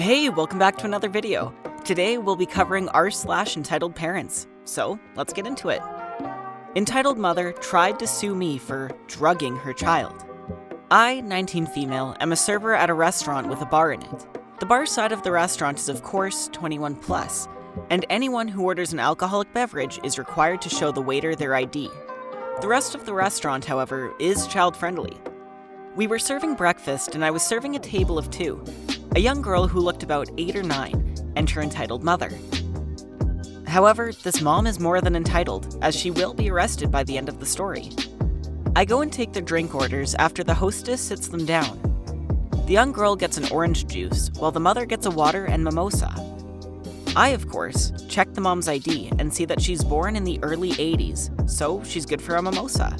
Hey, welcome back to another video. Today we'll be covering r/entitled parents, so let's get into it. Entitled mother tried to sue me for drugging her child. I, 19 female, am a server at a restaurant with a bar in it. The bar side of the restaurant is of course 21 plus, and anyone who orders an alcoholic beverage is required to show the waiter their ID. The rest of the restaurant, however, is child-friendly. We were serving breakfast and I was serving a table of two. A young girl who looked about 8 or 9, and her entitled mother. However, this mom is more than entitled, as she will be arrested by the end of the story. I go and take their drink orders after the hostess sits them down. The young girl gets an orange juice, while the mother gets a water and mimosa. I, of course, check the mom's ID and see that she's born in the early 80s, so she's good for a mimosa.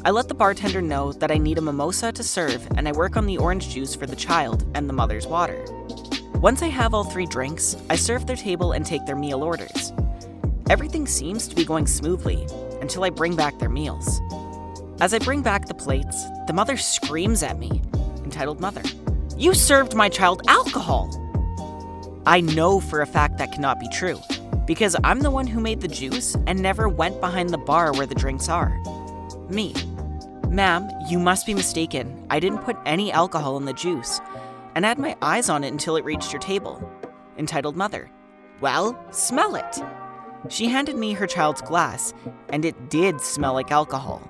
I let the bartender know that I need a mimosa to serve, and I work on the orange juice for the child and the mother's water. Once I have all 3 drinks, I serve their table and take their meal orders. Everything seems to be going smoothly, until I bring back their meals. As I bring back the plates, the mother screams at me. Entitled mother, "You served my child alcohol!" I know for a fact that cannot be true, because I'm the one who made the juice and never went behind the bar where the drinks are. Me. "Ma'am, you must be mistaken. I didn't put any alcohol in the juice, and I had my eyes on it until it reached your table." Entitled mother, "Well, smell it." She handed me her child's glass, and it did smell like alcohol.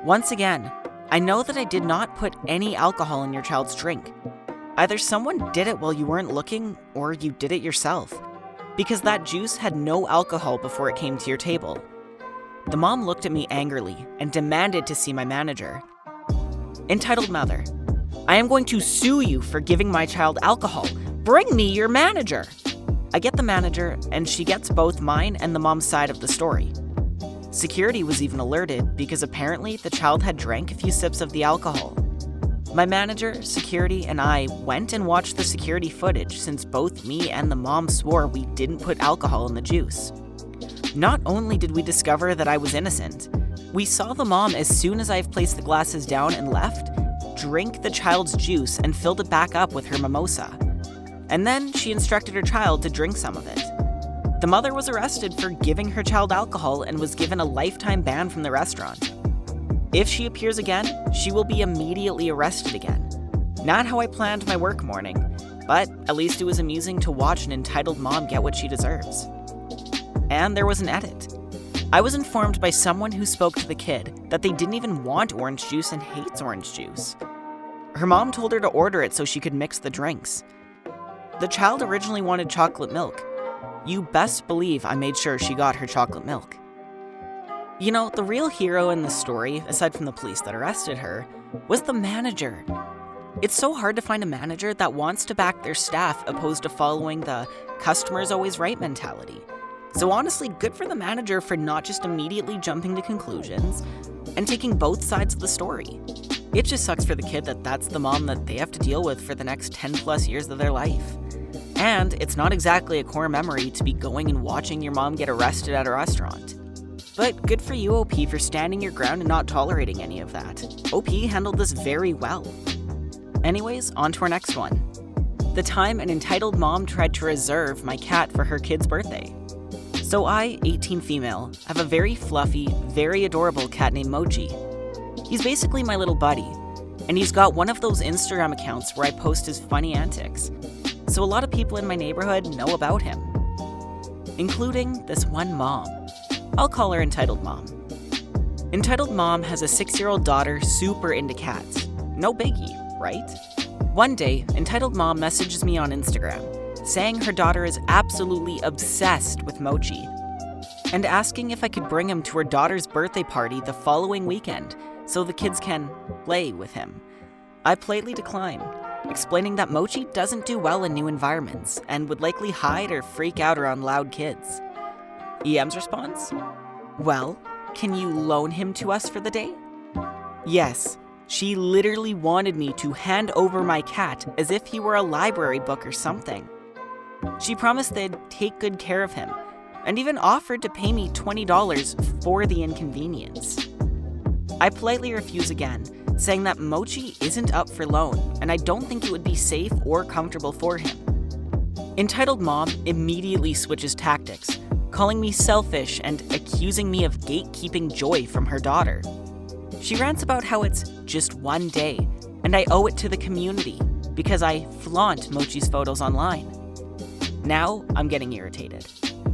Once again, I know that I did not put any alcohol in your child's drink. Either someone did it while you weren't looking, or you did it yourself, because that juice had no alcohol before it came to your table. The mom looked at me angrily and demanded to see my manager. Entitled mother, "I am going to sue you for giving my child alcohol. Bring me your manager." I get the manager, and she gets both mine and the mom's side of the story. Security was even alerted because apparently the child had drank a few sips of the alcohol. My manager, security, and I went and watched the security footage since both me and the mom swore we didn't put alcohol in the juice. Not only did we discover that I was innocent, we saw the mom, as soon as I've placed the glasses down and left, drink the child's juice and filled it back up with her mimosa. And then she instructed her child to drink some of it. The mother was arrested for giving her child alcohol and was given a lifetime ban from the restaurant. If she appears again, she will be immediately arrested again. Not how I planned my work morning, but at least it was amusing to watch an entitled mom get what she deserves. And there was an edit. I was informed by someone who spoke to the kid that they didn't even want orange juice and hates orange juice. Her mom told her to order it so she could mix the drinks. The child originally wanted chocolate milk. You best believe I made sure she got her chocolate milk. You know, the real hero in the story, aside from the police that arrested her, was the manager. It's so hard to find a manager that wants to back their staff opposed to following the customer's always right mentality. So honestly, good for the manager for not just immediately jumping to conclusions and taking both sides of the story. It just sucks for the kid that that's the mom that they have to deal with for the next 10 plus years of their life. And it's not exactly a core memory to be going and watching your mom get arrested at a restaurant. But good for you, OP, for standing your ground and not tolerating any of that. OP handled this very well. Anyways, on to our next one. The time an entitled mom tried to reserve my cat for her kid's birthday. So I, 18 female, have a very fluffy, very adorable cat named Moji. He's basically my little buddy, and he's got one of those Instagram accounts where I post his funny antics. So a lot of people in my neighborhood know about him, including this one mom. I'll call her Entitled Mom. Entitled Mom has a 6-year-old daughter super into cats. No biggie, right? One day, Entitled Mom messages me on Instagram, saying her daughter is absolutely obsessed with Mochi, and asking if I could bring him to her daughter's birthday party the following weekend so the kids can play with him. I politely decline, explaining that Mochi doesn't do well in new environments and would likely hide or freak out around loud kids. EM's response? "Well, can you loan him to us for the day?" Yes, she literally wanted me to hand over my cat as if he were a library book or something. She promised they'd take good care of him, and even offered to pay me $20 for the inconvenience. I politely refuse again, saying that Mochi isn't up for loan and I don't think it would be safe or comfortable for him. Entitled mom immediately switches tactics, calling me selfish and accusing me of gatekeeping joy from her daughter. She rants about how it's just one day and I owe it to the community because I flaunt Mochi's photos online. Now I'm getting irritated.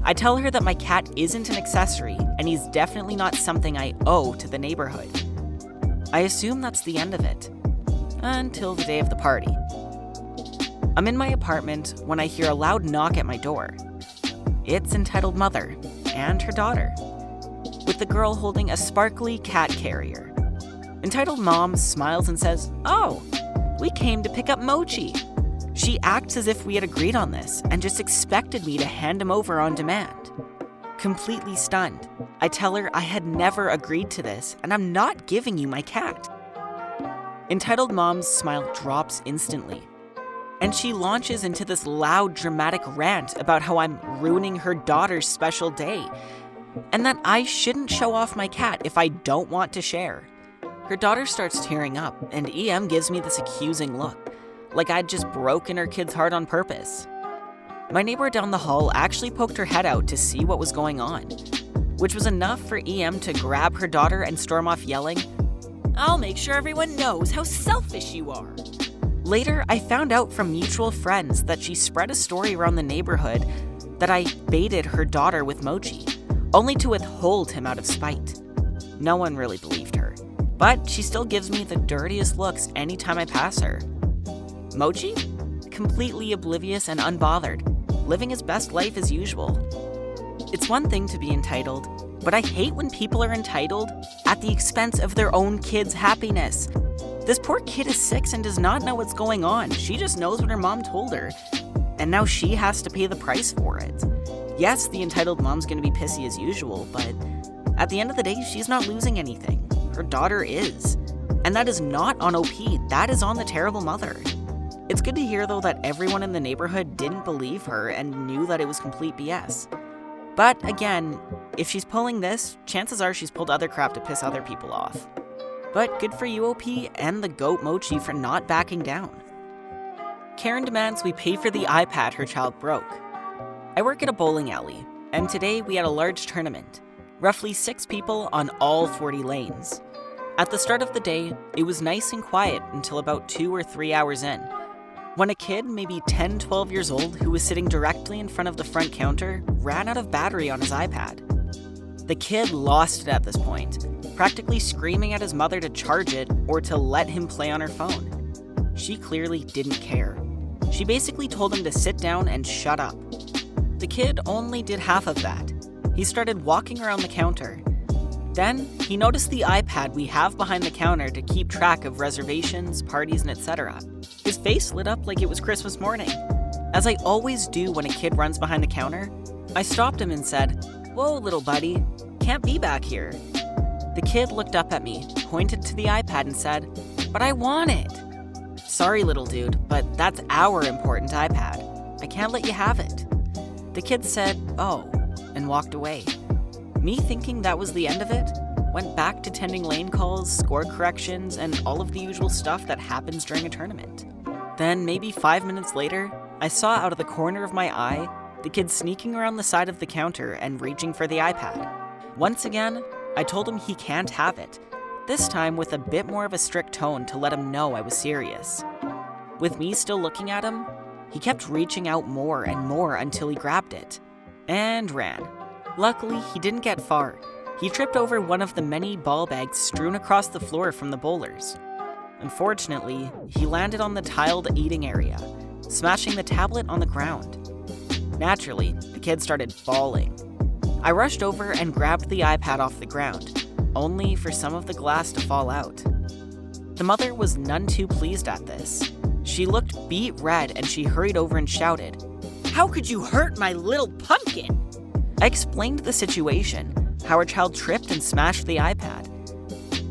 I tell her that my cat isn't an accessory and he's definitely not something I owe to the neighborhood. I assume that's the end of it, until the day of the party. I'm in my apartment when I hear a loud knock at my door. It's Entitled Mother and her daughter, with the girl holding a sparkly cat carrier. Entitled Mom smiles and says, "Oh, we came to pick up Mochi." She acts as if we had agreed on this and just expected me to hand him over on demand. Completely stunned, I tell her I had never agreed to this and I'm not giving you my cat. Entitled Mom's smile drops instantly, and she launches into this loud, dramatic rant about how I'm ruining her daughter's special day and that I shouldn't show off my cat if I don't want to share. Her daughter starts tearing up and EM gives me this accusing look, like I'd just broken her kid's heart on purpose. My neighbor down the hall actually poked her head out to see what was going on, which was enough for EM to grab her daughter and storm off yelling, "I'll make sure everyone knows how selfish you are." Later, I found out from mutual friends that she spread a story around the neighborhood that I baited her daughter with Mochi, only to withhold him out of spite. No one really believed her, but she still gives me the dirtiest looks anytime I pass her. Mochi? Completely oblivious and unbothered, living his best life as usual. It's one thing to be entitled, but I hate when people are entitled at the expense of their own kid's happiness. This poor kid is 6 and does not know what's going on. She just knows what her mom told her, and now she has to pay the price for it. Yes, the entitled mom's gonna be pissy as usual, but at the end of the day, she's not losing anything. Her daughter is. And that is not on OP, that is on the terrible mother. It's good to hear, though, that everyone in the neighborhood didn't believe her and knew that it was complete BS. But again, if she's pulling this, chances are she's pulled other crap to piss other people off. But good for you, OP, and the goat Mochi for not backing down. Karen demands we pay for the iPad her child broke. I work at a bowling alley, and today we had a large tournament. Roughly 6 people on all 40 lanes. At the start of the day, it was nice and quiet until about 2 or 3 hours in, when a kid, maybe 10-12 years old, who was sitting directly in front of the front counter, ran out of battery on his iPad. The kid lost it at this point, practically screaming at his mother to charge it or to let him play on her phone. She clearly didn't care. She basically told him to sit down and shut up. The kid only did half of that. He started walking around the counter. Then, he noticed the iPad we have behind the counter to keep track of reservations, parties, and etc. His face lit up like it was Christmas morning. As I always do when a kid runs behind the counter, I stopped him and said, "Whoa, little buddy, can't be back here." The kid looked up at me, pointed to the iPad and said, "But I want it." "Sorry, little dude, but that's our important iPad. I can't let you have it." The kid said, "Oh," and walked away. Me thinking that was the end of it, went back to tending lane calls, score corrections, and all of the usual stuff that happens during a tournament. Then, maybe 5 minutes later, I saw out of the corner of my eye the kid sneaking around the side of the counter and reaching for the iPad. Once again, I told him he can't have it, this time with a bit more of a strict tone to let him know I was serious. With me still looking at him, he kept reaching out more and more until he grabbed it, and ran. Luckily, he didn't get far. He tripped over one of the many ball bags strewn across the floor from the bowlers. Unfortunately, he landed on the tiled eating area, smashing the tablet on the ground. Naturally, the kid started bawling. I rushed over and grabbed the iPad off the ground, only for some of the glass to fall out. The mother was none too pleased at this. She looked beet red and she hurried over and shouted, "How could you hurt my little pumpkin?" I explained the situation, how her child tripped and smashed the iPad,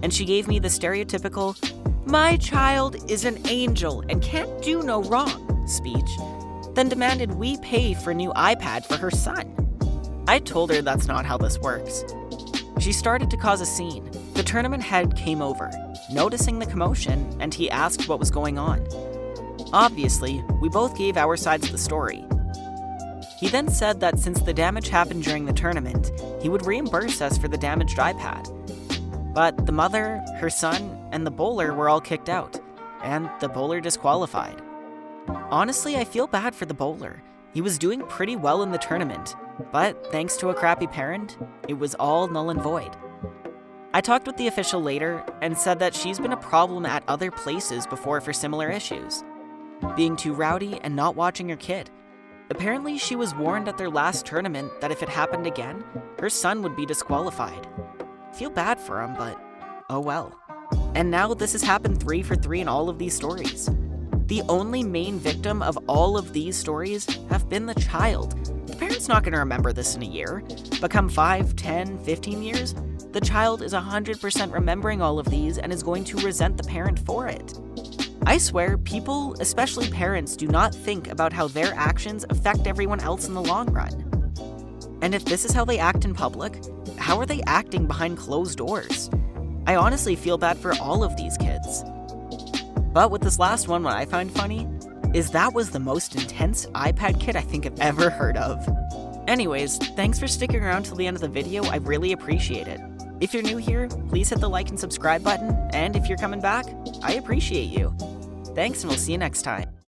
and she gave me the stereotypical, "My child is an angel and can't do no wrong" speech, then demanded we pay for a new iPad for her son. I told her that's not how this works. She started to cause a scene, The tournament head came over, noticing the commotion, and he asked what was going on. Obviously, we both gave our sides of the story. He then said that since the damage happened during the tournament, he would reimburse us for the damaged iPad. But the mother, her son, and the bowler were all kicked out, and the bowler disqualified. Honestly, I feel bad for the bowler. He was doing pretty well in the tournament, but thanks to a crappy parent, it was all null and void. I talked with the official later and said that she's been a problem at other places before for similar issues. Being too rowdy and not watching her kid. Apparently, she was warned at their last tournament that if it happened again, her son would be disqualified. Feel bad for him, but oh well. And now this has happened 3 for 3 in all of these stories. The only main victim of all of these stories have been the child. The parent's not going to remember this in a year, but come 5, 10, 15 years, the child is 100% remembering all of these and is going to resent the parent for it. I swear, people, especially parents, do not think about how their actions affect everyone else in the long run. And if this is how they act in public, how are they acting behind closed doors? I honestly feel bad for all of these kids. But with this last one, what I find funny is that was the most intense iPad kid I think I've ever heard of. Anyways, thanks for sticking around till the end of the video, I really appreciate it. If you're new here, please hit the like and subscribe button, and if you're coming back, I appreciate you. Thanks, and we'll see you next time.